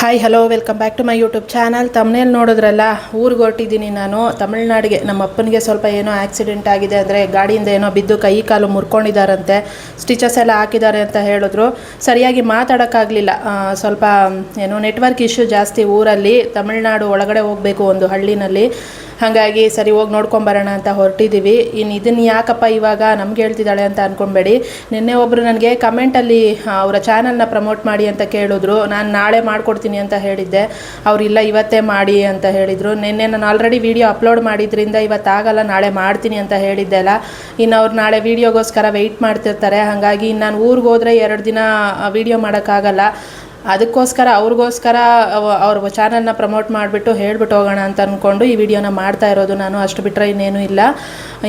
Hi hello welcome back to my YouTube channel. ತಮ್ಮನೇಲಿ ನೋಡಿದ್ರಲ್ಲ, ಊರಿಗೆ ಹೊರಟಿದ್ದೀನಿ ನಾನು ತಮಿಳ್ನಾಡಿಗೆ. ನಮ್ಮ ಅಪ್ಪನಿಗೆ ಸ್ವಲ್ಪ ಏನೋ ಆಕ್ಸಿಡೆಂಟ್ ಆಗಿದೆ, ಅಂದರೆ ಗಾಡಿಯಿಂದ ಏನೋ ಬಿದ್ದು ಕೈ ಕಾಲು ಮುರ್ಕೊಂಡಿದ್ದಾರಂತೆ, ಸ್ಟಿಚಸ್ ಎಲ್ಲ ಹಾಕಿದ್ದಾರೆ ಅಂತ ಹೇಳಿದ್ರು. ಸರಿಯಾಗಿ ಮಾತಾಡೋಕ್ಕಾಗಲಿಲ್ಲ, ಸ್ವಲ್ಪ ಏನೋ ನೆಟ್ವರ್ಕ್ ಇಶ್ಯೂ ಜಾಸ್ತಿ ಊರಲ್ಲಿ. ತಮಿಳ್ನಾಡು ಒಳಗಡೆ ಹೋಗಬೇಕು ಒಂದು ಹಳ್ಳಿನಲ್ಲಿ, ಹಾಗಾಗಿ ಸರಿ ಹೋಗಿ ನೋಡ್ಕೊಂಬರೋಣ ಅಂತ ಹೊರಟಿದ್ದೀವಿ. ಇನ್ನು ಇದನ್ನು ಯಾಕಪ್ಪ ಇವಾಗ ನಮ್ಗೆ ಹೇಳ್ತಿದ್ದಾಳೆ ಅಂತ ಅಂದ್ಕೊಬೇಡಿ. ನಿನ್ನೆ ಒಬ್ಬರು ನನಗೆ ಕಮೆಂಟಲ್ಲಿ ಅವರ ಚಾನಲ್ನ ಪ್ರಮೋಟ್ ಮಾಡಿ ಅಂತ ಕೇಳಿದ್ರು. ನಾನು ನಾಳೆ ಮಾಡಿಕೊಡ್ತೀನಿ ಅಂತ ಹೇಳಿದ್ದೆ. ಅವರಿಲ್ಲ ಇವತ್ತೇ ಮಾಡಿ ಅಂತ ಹೇಳಿದರು. ನಿನ್ನೆ ನಾನು ಆಲ್ರೆಡಿ ವೀಡಿಯೋ ಅಪ್ಲೋಡ್ ಮಾಡಿದ್ರಿಂದ ಇವತ್ತಾಗಲ್ಲ, ನಾಳೆ ಮಾಡ್ತೀನಿ ಅಂತ ಹೇಳಿದ್ದೆ ಅಲ್ಲ. ಇನ್ನು ಅವ್ರು ನಾಳೆ ವೀಡಿಯೋಗೋಸ್ಕರ ವೆಯ್ಟ್ ಮಾಡ್ತಿರ್ತಾರೆ. ಹಾಗಾಗಿ ನಾನು ಊರಿಗೆ ಹೋದರೆ 2 ದಿನ ವೀಡಿಯೋ ಮಾಡೋಕ್ಕಾಗಲ್ಲ. ಅದಕ್ಕೋಸ್ಕರ ಅವ್ರಿಗೋಸ್ಕರ ಅವ್ರ ಚಾನಲ್ನ ಪ್ರಮೋಟ್ ಮಾಡಿಬಿಟ್ಟು ಹೇಳ್ಬಿಟ್ಟು ಹೋಗೋಣ ಅಂತ ಅಂದ್ಕೊಂಡು ಈ ವಿಡಿಯೋನ ಮಾಡ್ತಾ ಇರೋದು ನಾನು. ಅಷ್ಟು ಬಿಟ್ಟರೆ ಇನ್ನೇನು ಇಲ್ಲ.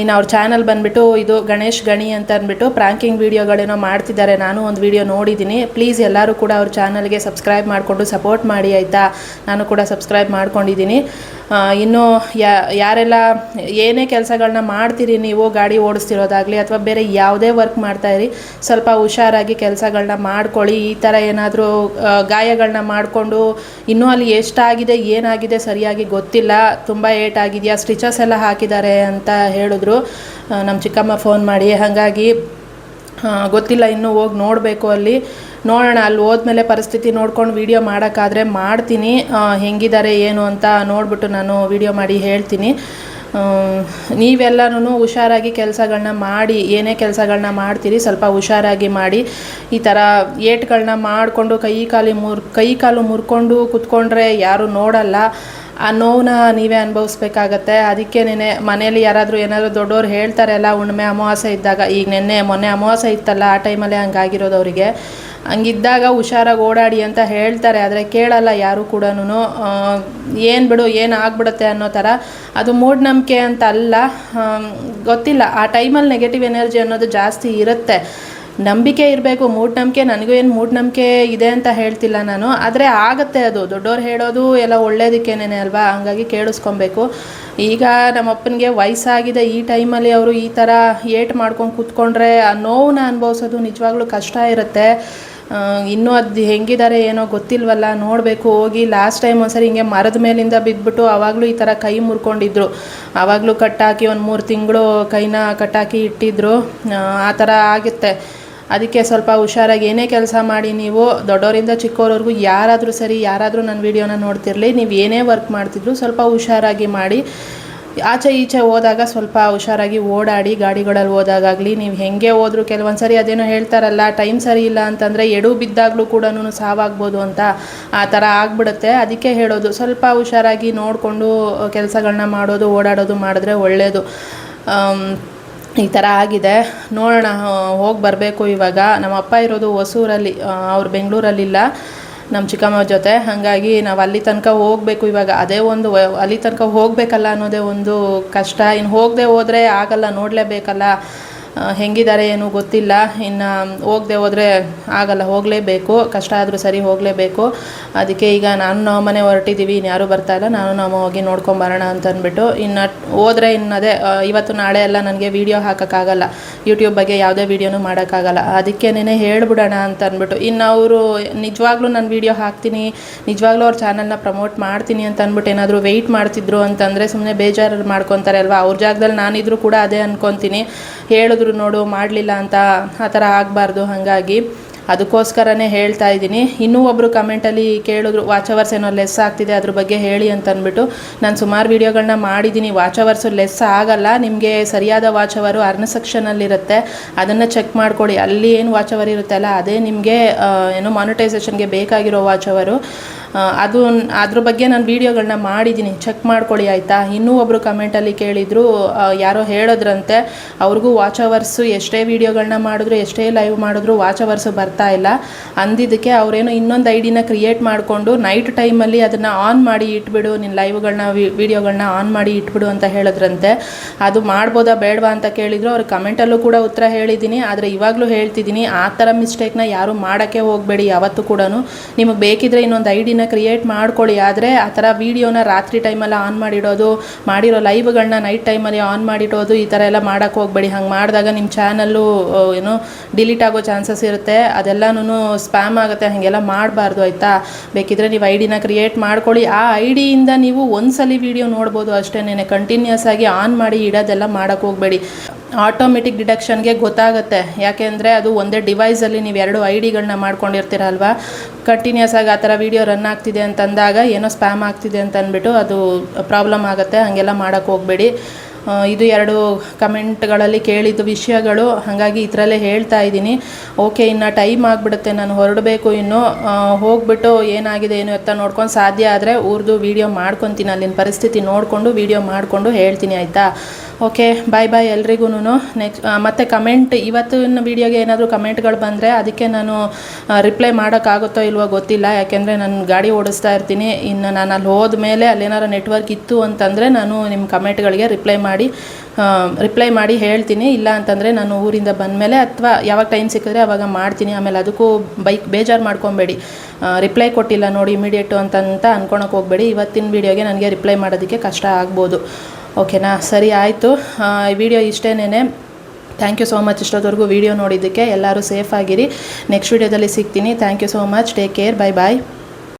ಇನ್ನು ಅವ್ರ ಚಾನಲ್ ಬಂದುಬಿಟ್ಟು ಇದು ಗಣೇಶ್ ಗಣಿ ಅಂತ ಅಂದ್ಬಿಟ್ಟು ಪ್ರ್ಯಾಂಕಿಂಗ್ ವೀಡಿಯೋಗಳೇನೋ ಮಾಡ್ತಿದ್ದಾರೆ. ನಾನು ಒಂದು ವಿಡಿಯೋ ನೋಡಿದ್ದೀನಿ. ಪ್ಲೀಸ್ ಎಲ್ಲರೂ ಕೂಡ ಅವ್ರ ಚಾನಲ್ಗೆ ಸಬ್ಸ್ಕ್ರೈಬ್ ಮಾಡಿಕೊಂಡು ಸಪೋರ್ಟ್ ಮಾಡಿ ಆಯಿತಾ. ನಾನು ಕೂಡ ಸಬ್ಸ್ಕ್ರೈಬ್ ಮಾಡ್ಕೊಂಡಿದ್ದೀನಿ. ಇನ್ನು ಯಾರೆಲ್ಲ ಏನೇ ಕೆಲಸಗಳನ್ನ ಮಾಡ್ತೀರಿ ನೀವು, ಗಾಡಿ ಓಡಿಸ್ತಿರೋದಾಗಲಿ ಅಥವಾ ಬೇರೆ ಯಾವುದೇ ವರ್ಕ್ ಮಾಡ್ತಾಯಿರಿ, ಸ್ವಲ್ಪ ಹುಷಾರಾಗಿ ಕೆಲಸಗಳನ್ನ ಮಾಡ್ಕೊಳ್ಳಿ. ಈ ಥರ ಏನಾದರೂ ಗಾಯಗಳನ್ನ ಮಾಡಿಕೊಂಡು ಇನ್ನೂ ಅಲ್ಲಿ ಎಷ್ಟಾಗಿದೆ ಏನಾಗಿದೆ ಸರಿಯಾಗಿ ಗೊತ್ತಿಲ್ಲ. ತುಂಬ ಏಟಾಗಿದೆಯಾ, ಸ್ಟಿಚಸ್ ಎಲ್ಲ ಹಾಕಿದ್ದಾರೆ ಅಂತ ಹೇಳಿದ್ರು ನಮ್ಮ ಚಿಕ್ಕಮ್ಮ ಫೋನ್ ಮಾಡಿ. ಹಾಗಾಗಿ ಗೊತ್ತಿಲ್ಲ, ಇನ್ನೂ ಹೋಗಿ ನೋಡಬೇಕು. ಅಲ್ಲಿ ನೋಡೋಣ, ಅಲ್ಲಿ ಹೋದ್ಮೇಲೆ ಪರಿಸ್ಥಿತಿ ನೋಡ್ಕೊಂಡು ವೀಡಿಯೋ ಮಾಡೋಕ್ಕಾದರೆ ಮಾಡ್ತೀನಿ. ಹೆಂಗಿದ್ದಾರೆ ಏನು ಅಂತ ನೋಡಿಬಿಟ್ಟು ನಾನು ವೀಡಿಯೋ ಮಾಡಿ ಹೇಳ್ತೀನಿ. ನೀವೆಲ್ಲನೂ ಹುಷಾರಾಗಿ ಕೆಲಸಗಳನ್ನ ಮಾಡಿ, ಏನೇ ಕೆಲಸಗಳನ್ನ ಮಾಡ್ತೀರಿ ಸ್ವಲ್ಪ ಹುಷಾರಾಗಿ ಮಾಡಿ. ಈ ಥರ ಏಟ್ಗಳನ್ನ ಮಾಡಿಕೊಂಡು ಕೈ ಕಾಲು ಮುರ್ಕೊಂಡು ಕೂತ್ಕೊಂಡ್ರೆ ಯಾರೂ ನೋಡಲ್ಲ. ಆ ನೋವನ್ನ ನೀವೇ ಅನುಭವಿಸ್ಬೇಕಾಗತ್ತೆ. ಅದಕ್ಕೆ ಮನೇಲಿ ಯಾರಾದರೂ ಏನಾದರೂ ದೊಡ್ಡವ್ರು ಹೇಳ್ತಾರೆ ಅಲ್ಲ, ಹುಣ್ಣಿಮೆ ಅಮಾವಾಸ್ಯೆ ಇದ್ದಾಗ, ಈಗ ಮೊನ್ನೆ ಅಮಾವಾಸ್ಯೆ ಇತ್ತಲ್ಲ, ಆ ಟೈಮಲ್ಲೇ ಹಂಗಾಗಿರೋದು ಅವರಿಗೆ. ಹಂಗಿದ್ದಾಗ ಹುಷಾರಾಗಿ ಓಡಾಡಿ ಅಂತ ಹೇಳ್ತಾರೆ, ಆದರೆ ಕೇಳಲ್ಲ ಯಾರೂ ಕೂಡ. ಏನು ಬಿಡು, ಏನು ಆಗ್ಬಿಡುತ್ತೆ ಅನ್ನೋ ಥರ. ಅದು ಮೂಢನಂಬಿಕೆ ಅಂತ ಅಲ್ಲ, ಗೊತ್ತಿಲ್ಲ. ಆ ಟೈಮಲ್ಲಿ ನೆಗೆಟಿವ್ ಎನರ್ಜಿ ಅನ್ನೋದು ಜಾಸ್ತಿ ಇರುತ್ತೆ. ನಂಬಿಕೆ ಇರಬೇಕು. ಮೂಢನಂಬಿಕೆ, ನನಗೂ ಏನು ಮೂಢನಂಬಿಕೆ ಇದೆ ಅಂತ ಹೇಳ್ತಿಲ್ಲ ನಾನು, ಆದರೆ ಆಗುತ್ತೆ. ಅದು ದೊಡ್ಡವ್ರು ಹೇಳೋದು ಎಲ್ಲ ಒಳ್ಳೇದಕ್ಕೇನೆ ಅಲ್ವಾ, ಹಂಗಾಗಿ ಕೇಳಿಸ್ಕೊಬೇಕು. ಈಗ ನಮ್ಮ ಅಪ್ಪನಿಗೆ ವಯಸ್ಸಾಗಿದೆ, ಈ ಟೈಮಲ್ಲಿ ಅವರು ಈ ಥರ ಏಟ್ ಮಾಡ್ಕೊಂಡು ಕೂತ್ಕೊಂಡ್ರೆ ಆ ನೋವನ್ನ ಅನುಭವಿಸೋದು ನಿಜವಾಗ್ಲೂ ಕಷ್ಟ ಇರುತ್ತೆ. ಇನ್ನೂ ಅದು ಹೆಂಗಿದ್ದಾರೆ ಏನೋ ಗೊತ್ತಿಲ್ವಲ್ಲ, ನೋಡಬೇಕು ಹೋಗಿ. ಲಾಸ್ಟ್ ಟೈಮ್ ಒಂದ್ಸರಿ ಹಿಂಗೆ ಮರದ ಮೇಲಿಂದ ಬಿದ್ದುಬಿಟ್ಟು ಆವಾಗಲೂ ಈ ಥರ ಕೈ ಮುರ್ಕೊಂಡಿದ್ರು. ಆವಾಗಲೂ ಕಟ್ಟಾಕಿ 1-3 ತಿಂಗಳು ಕೈನ ಕಟ್ಟಾಕಿ ಇಟ್ಟಿದ್ರು. ಆ ಥರ ಆಗುತ್ತೆ. ಅದಕ್ಕೆ ಸ್ವಲ್ಪ ಹುಷಾರಾಗಿ ಏನೇ ಕೆಲಸ ಮಾಡಿ ನೀವು, ದೊಡ್ಡವರಿಂದ ಚಿಕ್ಕವರವರೆಗೂ ಯಾರಾದರೂ ಸರಿ, ಯಾರಾದರೂ ನನ್ನ ವೀಡಿಯೋನ ನೋಡ್ತಿರಲಿ, ನೀವು ಏನೇ ವರ್ಕ್ ಮಾಡ್ತಿದ್ರು ಸ್ವಲ್ಪ ಹುಷಾರಾಗಿ ಮಾಡಿ. ಆಚೆ ಈಚೆ ಹೋದಾಗ ಸ್ವಲ್ಪ ಹುಷಾರಾಗಿ ಓಡಾಡಿ. ಗಾಡಿಗಳಲ್ಲಿ ಹೋದಾಗಲಿ ನೀವು ಹೆಂಗೆ ಹೋದರೂ ಕೆಲವೊಂದು ಸರಿ ಅದೇನೋ ಹೇಳ್ತಾರಲ್ಲ, ಟೈಮ್ ಸರಿ ಇಲ್ಲ ಅಂತಂದರೆ ಎಡು ಬಿದ್ದಾಗಲೂ ಕೂಡ ಸಾವಾಗ್ಬೋದು ಅಂತ, ಆ ಥರ ಆಗ್ಬಿಡುತ್ತೆ. ಅದಕ್ಕೆ ಹೇಳೋದು, ಸ್ವಲ್ಪ ಹುಷಾರಾಗಿ ನೋಡಿಕೊಂಡು ಕೆಲಸಗಳನ್ನ ಮಾಡೋದು, ಓಡಾಡೋದು ಮಾಡಿದ್ರೆ ಒಳ್ಳೆಯದು. ಈ ಥರ ಆಗಿದೆ. ನೋಡೋಣ, ಹೋಗಿ ಬರಬೇಕು ಇವಾಗ. ನಮ್ಮ ಅಪ್ಪ ಇರೋದು ಹೊಸೂರಲ್ಲಿ, ಅವ್ರು ಬೆಂಗಳೂರಲ್ಲಿಲ್ಲ, ನಮ್ಮ ಚಿಕ್ಕಮ್ಮ ಜೊತೆ. ಹಾಗಾಗಿ ನಾವು ಅಲ್ಲಿ ತನಕ ಹೋಗಬೇಕು ಇವಾಗ. ಅದೇ ಒಂದು ಅಲ್ಲಿ ತನಕ ಹೋಗಬೇಕಲ್ಲ ಅನ್ನೋದೇ ಒಂದು ಕಷ್ಟ. ಇನ್ನು ಹೋಗದೆ ಹೋದರೆ ಆಗಲ್ಲ, ನೋಡಲೇಬೇಕಲ್ಲ. ಹೆಂಗಿದ್ದಾರೆ ಏನು ಗೊತ್ತಿಲ್ಲ. ಇನ್ನು ಹೋಗದೆ ಹೋದರೆ ಆಗಲ್ಲ, ಹೋಗಲೇಬೇಕು. ಕಷ್ಟ ಆದರೂ ಸರಿ ಹೋಗಲೇಬೇಕು. ಅದಕ್ಕೆ ಈಗ ನಾವು ಮನೆ ಹೊರಟಿದ್ದೀವಿ, ಇನ್ನು ಯಾರೂ ಬರ್ತಾಯಿಲ್ಲ. ನಾವು ಹೋಗಿ ನೋಡ್ಕೊಂಬರೋಣ ಅಂತ ಅಂದ್ಬಿಟ್ಟು. ಇನ್ನು ಹೋದರೆ ಅದೇ ಇವತ್ತು ನಾಳೆ ಎಲ್ಲ ನನಗೆ ವೀಡಿಯೋ ಹಾಕೋಕ್ಕಾಗಲ್ಲ, ಯೂಟ್ಯೂಬ್ ಬಗ್ಗೆ ಯಾವುದೇ ವೀಡಿಯೋನೂ ಮಾಡೋಕ್ಕಾಗಲ್ಲ. ಅದಕ್ಕೇನೆ ಹೇಳ್ಬಿಡೋಣ ಅಂತ ಅಂದ್ಬಿಟ್ಟು. ಇನ್ನು ಅವರು ನಿಜವಾಗ್ಲೂ ನಾನು ವೀಡಿಯೋ ಹಾಕ್ತೀನಿ, ನಿಜವಾಗ್ಲೂ ಅವ್ರ ಚಾನಲ್ನ ಪ್ರಮೋಟ್ ಮಾಡ್ತೀನಿ ಅಂತ ಅಂದ್ಬಿಟ್ಟು ಏನಾದರೂ ವೆಯ್ಟ್ ಮಾಡ್ತಿದ್ರು ಅಂತಂದರೆ ಸುಮ್ಮನೆ ಬೇಜಾರು ಮಾಡ್ಕೊತಾರೆ ಅಲ್ವಾ. ಅವ್ರ ಜಾಗದಲ್ಲಿ ನಾನಿದ್ರು ಕೂಡ ಅದೇ ಅಂದ್ಕೊತೀನಿ. ಹೇಳಿದ್ರು ನೋಡು ಮಾಡಲಿಲ್ಲ ಅಂತ, ಆ ಥರ ಆಗಬಾರ್ದು. ಹಾಗಾಗಿ ಅದಕ್ಕೋಸ್ಕರನೇ ಹೇಳ್ತಾ ಇದ್ದೀನಿ. ಇನ್ನೂ ಒಬ್ಬರು ಕಮೆಂಟಲ್ಲಿ ಕೇಳಿದ್ರು, ವಾಚ್ ಅವರ್ಸ್ ಏನೋ ಲೆಸ್ ಆಗ್ತಿದೆ, ಅದ್ರ ಬಗ್ಗೆ ಹೇಳಿ ಅಂತ ಅಂದ್ಬಿಟ್ಟು. ನಾನು ಸುಮಾರು ವೀಡಿಯೋಗಳನ್ನ ಮಾಡಿದ್ದೀನಿ. ವಾಚ್ ಅವರ್ಸು ಲೆಸ್ ಆಗಲ್ಲ, ನಿಮಗೆ ಸರಿಯಾದ ವಾಚ್ ಅವರು ಅರ್ನ್ ಸೆಕ್ಷನಲ್ಲಿರುತ್ತೆ, ಅದನ್ನು ಚೆಕ್ ಮಾಡ್ಕೊಳ್ಳಿ. ಅಲ್ಲಿ ಏನು ವಾಚ್ ಅವರ್ ಇರುತ್ತೆ ಅಲ್ಲ, ಅದೇ ನಿಮಗೆ ಏನು ಮಾನಿಟೈಸೇಷನ್ಗೆ ಬೇಕಾಗಿರೋ ವಾಚ್ ಅವರು. ಅದ್ರ ಬಗ್ಗೆ ನಾನು ವೀಡಿಯೋಗಳನ್ನ ಮಾಡಿದ್ದೀನಿ, ಚೆಕ್ ಮಾಡ್ಕೊಳ್ಳಿ ಆಯಿತಾ. ಇನ್ನೂ ಒಬ್ಬರು ಕಮೆಂಟಲ್ಲಿ ಕೇಳಿದರು, ಯಾರೋ ಹೇಳಿದ್ರಂತೆ ಅವ್ರಿಗೂ ವಾಚ್ ಅವರ್ಸು ಎಷ್ಟೇ ವೀಡಿಯೋಗಳನ್ನ ಮಾಡಿದ್ರು, ಎಷ್ಟೇ ಲೈವ್ ಮಾಡಿದ್ರು ವಾಚ್ ಅವರ್ಸು ಬರ್ತಾ ಇಲ್ಲ ಅಂದಿದ್ದಕ್ಕೆ ಅವರೇನೋ ಇನ್ನೊಂದು ಐಡಿನ ಕ್ರಿಯೇಟ್ ಮಾಡಿಕೊಂಡು ನೈಟ್ ಟೈಮಲ್ಲಿ ಅದನ್ನು ಆನ್ ಮಾಡಿ ಇಟ್ಬಿಡು, ನಿನ್ನ ಲೈವ್ಗಳನ್ನ ವೀಡಿಯೋಗಳನ್ನ ಆನ್ ಮಾಡಿ ಇಟ್ಬಿಡು ಅಂತ ಹೇಳಿದ್ರಂತೆ. ಅದು ಮಾಡ್ಬೋದಾ ಬೇಡವಾ ಅಂತ ಕೇಳಿದ್ರು. ಅವ್ರ ಕಮೆಂಟಲ್ಲೂ ಕೂಡ ಉತ್ತರ ಹೇಳಿದ್ದೀನಿ. ಆದರೆ ಇವಾಗಲೂ ಹೇಳ್ತಿದ್ದೀನಿ, ಆ ಥರ ಮಿಸ್ಟೇಕ್ನ ಯಾರೂ ಮಾಡೋಕ್ಕೆ ಹೋಗಬೇಡಿ ಯಾವತ್ತೂ ಕೂಡ. ನಿಮಗೆ ಬೇಕಿದ್ರೆ ಇನ್ನೊಂದು ಐಡಿನ ಐಡಿನ ಕ್ರಿಯೇಟ್ ಮಾಡ್ಕೊಳ್ಳಿ. ಆದರೆ ಆ ಥರ ವೀಡಿಯೋನ ರಾತ್ರಿ ಟೈಮಲ್ಲಿ ಆನ್ ಮಾಡಿಡೋದು, ಮಾಡಿರೋ ಲೈವ್ಗಳನ್ನ ನೈಟ್ ಟೈಮಲ್ಲಿ ಆನ್ ಮಾಡಿಡೋದು, ಈ ಥರ ಎಲ್ಲ ಮಾಡೋಕ್ಕೆ ಹೋಗಬೇಡಿ. ಹಂಗೆ ಮಾಡಿದಾಗ ನಿಮ್ಮ ಚಾನಲ್ಲು ಏನೋ ಡಿಲೀಟ್ ಆಗೋ ಚಾನ್ಸಸ್ ಇರುತ್ತೆ, ಅದೆಲ್ಲನೂ ಸ್ಪ್ಯಾಮ್ ಆಗುತ್ತೆ. ಹಾಗೆಲ್ಲ ಮಾಡಬಾರ್ದು ಆಯಿತಾ. ಬೇಕಿದ್ರೆ ನೀವು ಐಡಿನ ಕ್ರಿಯೇಟ್ ಮಾಡ್ಕೊಳ್ಳಿ. ಆ ಐಡಿಯಿಂದ ನೀವು ಒಂದ್ಸಲಿ ವೀಡಿಯೋ ನೋಡ್ಬೋದು ಅಷ್ಟೇನೆ, ಕಂಟಿನ್ಯೂಸ್ ಆಗಿ ಆನ್ ಮಾಡಿ ಇಡೋದೆಲ್ಲ ಮಾಡೋಕ್ಕೆ ಹೋಗಬೇಡಿ. ಆಟೋಮೆಟಿಕ್ ಡಿಡಕ್ಷನ್ಗೆ ಗೊತ್ತಾಗುತ್ತೆ, ಯಾಕೆಂದರೆ ಅದು ಒಂದೇ ಡಿವೈಸಲ್ಲಿ ನೀವು 2 ಐಡಿಗಳನ್ನ ಮಾಡ್ಕೊಂಡಿರ್ತೀರಲ್ವ. ಕಂಟಿನ್ಯೂಸ್ ಆಗಿ ಆ ಥರ ವೀಡಿಯೋ ರನ್ ಆಗ್ತಿದೆ ಅಂತಂದಾಗ ಏನೋ ಸ್ಪ್ಯಾಮ್ ಆಗ್ತಿದೆ ಅಂತ ಅಂದ್ಬಿಟ್ಟು ಅದು ಪ್ರಾಬ್ಲಮ್ ಆಗುತ್ತೆ. ಹಾಗೆಲ್ಲ ಮಾಡೋಕ್ಕೆ ಹೋಗಬೇಡಿ. ಇದು 2 ಕಮೆಂಟ್ಗಳಲ್ಲಿ ಕೇಳಿದ್ದು ವಿಷಯಗಳು, ಹಾಗಾಗಿ ಇದರಲ್ಲೇ ಹೇಳ್ತಾ ಇದ್ದೀನಿ. ಓಕೆ, ಇನ್ನು ಟೈಮ್ ಆಗಿಬಿಡುತ್ತೆ, ನಾನು ಹೊರಡಬೇಕು. ಇನ್ನು ಹೋಗ್ಬಿಟ್ಟು ಏನಾಗಿದೆ ಏನು ಅಂತ ನೋಡ್ಕೊಂಡು ಸಾಧ್ಯ ಆದರೆ ಊರ್ದು ವೀಡಿಯೋ ಮಾಡ್ಕೊತೀನಿ, ಅಲ್ಲಿನ ಪರಿಸ್ಥಿತಿ ನೋಡಿಕೊಂಡು ವೀಡಿಯೋ ಮಾಡಿಕೊಂಡು ಹೇಳ್ತೀನಿ ಆಯಿತಾ. ಓಕೆ, ಬಾಯ್ ಬಾಯ್ ಎಲ್ರಿಗೂ. ಮತ್ತು ಕಮೆಂಟ್ ಇವತ್ತಿನ ವೀಡಿಯೋಗೆ ಏನಾದರೂ ಕಮೆಂಟ್ಗಳು ಬಂದರೆ ಅದಕ್ಕೆ ನಾನು ರಿಪ್ಲೈ ಮಾಡೋಕ್ಕಾಗುತ್ತೋ ಇಲ್ವೋ ಗೊತ್ತಿಲ್ಲ, ಯಾಕೆಂದರೆ ನಾನು ಗಾಡಿ ಓಡಿಸ್ತಾ ಇರ್ತೀನಿ. ಇನ್ನು ನಾನು ಅಲ್ಲಿ ಹೋದ್ಮೇಲೆ ಅಲ್ಲೇನಾರು ನೆಟ್ವರ್ಕ್ ಇತ್ತು ಅಂತಂದರೆ ನಾನು ನಿಮ್ಮ ಕಮೆಂಟ್ಗಳಿಗೆ ರಿಪ್ಲೈ ಮಾಡಿ ಹೇಳ್ತೀನಿ. ಇಲ್ಲ ಅಂತಂದರೆ ನಾನು ಊರಿಂದ ಬಂದಮೇಲೆ ಅಥವಾ ಯಾವಾಗ ಟೈಮ್ ಸಿಕ್ಕಿದ್ರೆ ಆವಾಗ ಮಾಡ್ತೀನಿ. ಆಮೇಲೆ ಅದಕ್ಕೂ ಬೇಜಾರು ಮಾಡ್ಕೊಬೇಡಿ, ರಿಪ್ಲೈ ಕೊಟ್ಟಿಲ್ಲ ನೋಡಿ ಇಮಿಡಿಯೇಟು ಅಂತ ಅಂದ್ಕೊಳಕ್ಕೆ ಹೋಗಬೇಡಿ. ಇವತ್ತಿನ ವೀಡಿಯೋಗೆ ನನಗೆ ರಿಪ್ಲೈ ಮಾಡೋದಕ್ಕೆ ಕಷ್ಟ ಆಗ್ಬೋದು. ಓಕೆನಾ, ಸರಿ ಆಯಿತು. ಈ ವಿಡಿಯೋ ಇಷ್ಟೇನೇ. ಥ್ಯಾಂಕ್ ಯು ಸೋ ಮಚ್ ಇಷ್ಟೊತ್ತವರೆಗೂ ವೀಡಿಯೋ ನೋಡಿದ್ದಕ್ಕೆ. ಎಲ್ಲರೂ ಸೇಫ್ ಆಗಿರಿ. ನೆಕ್ಸ್ಟ್ ವೀಡಿಯೋದಲ್ಲಿ ಸಿಗ್ತೀನಿ. Thank you so much. Take care. Bye bye.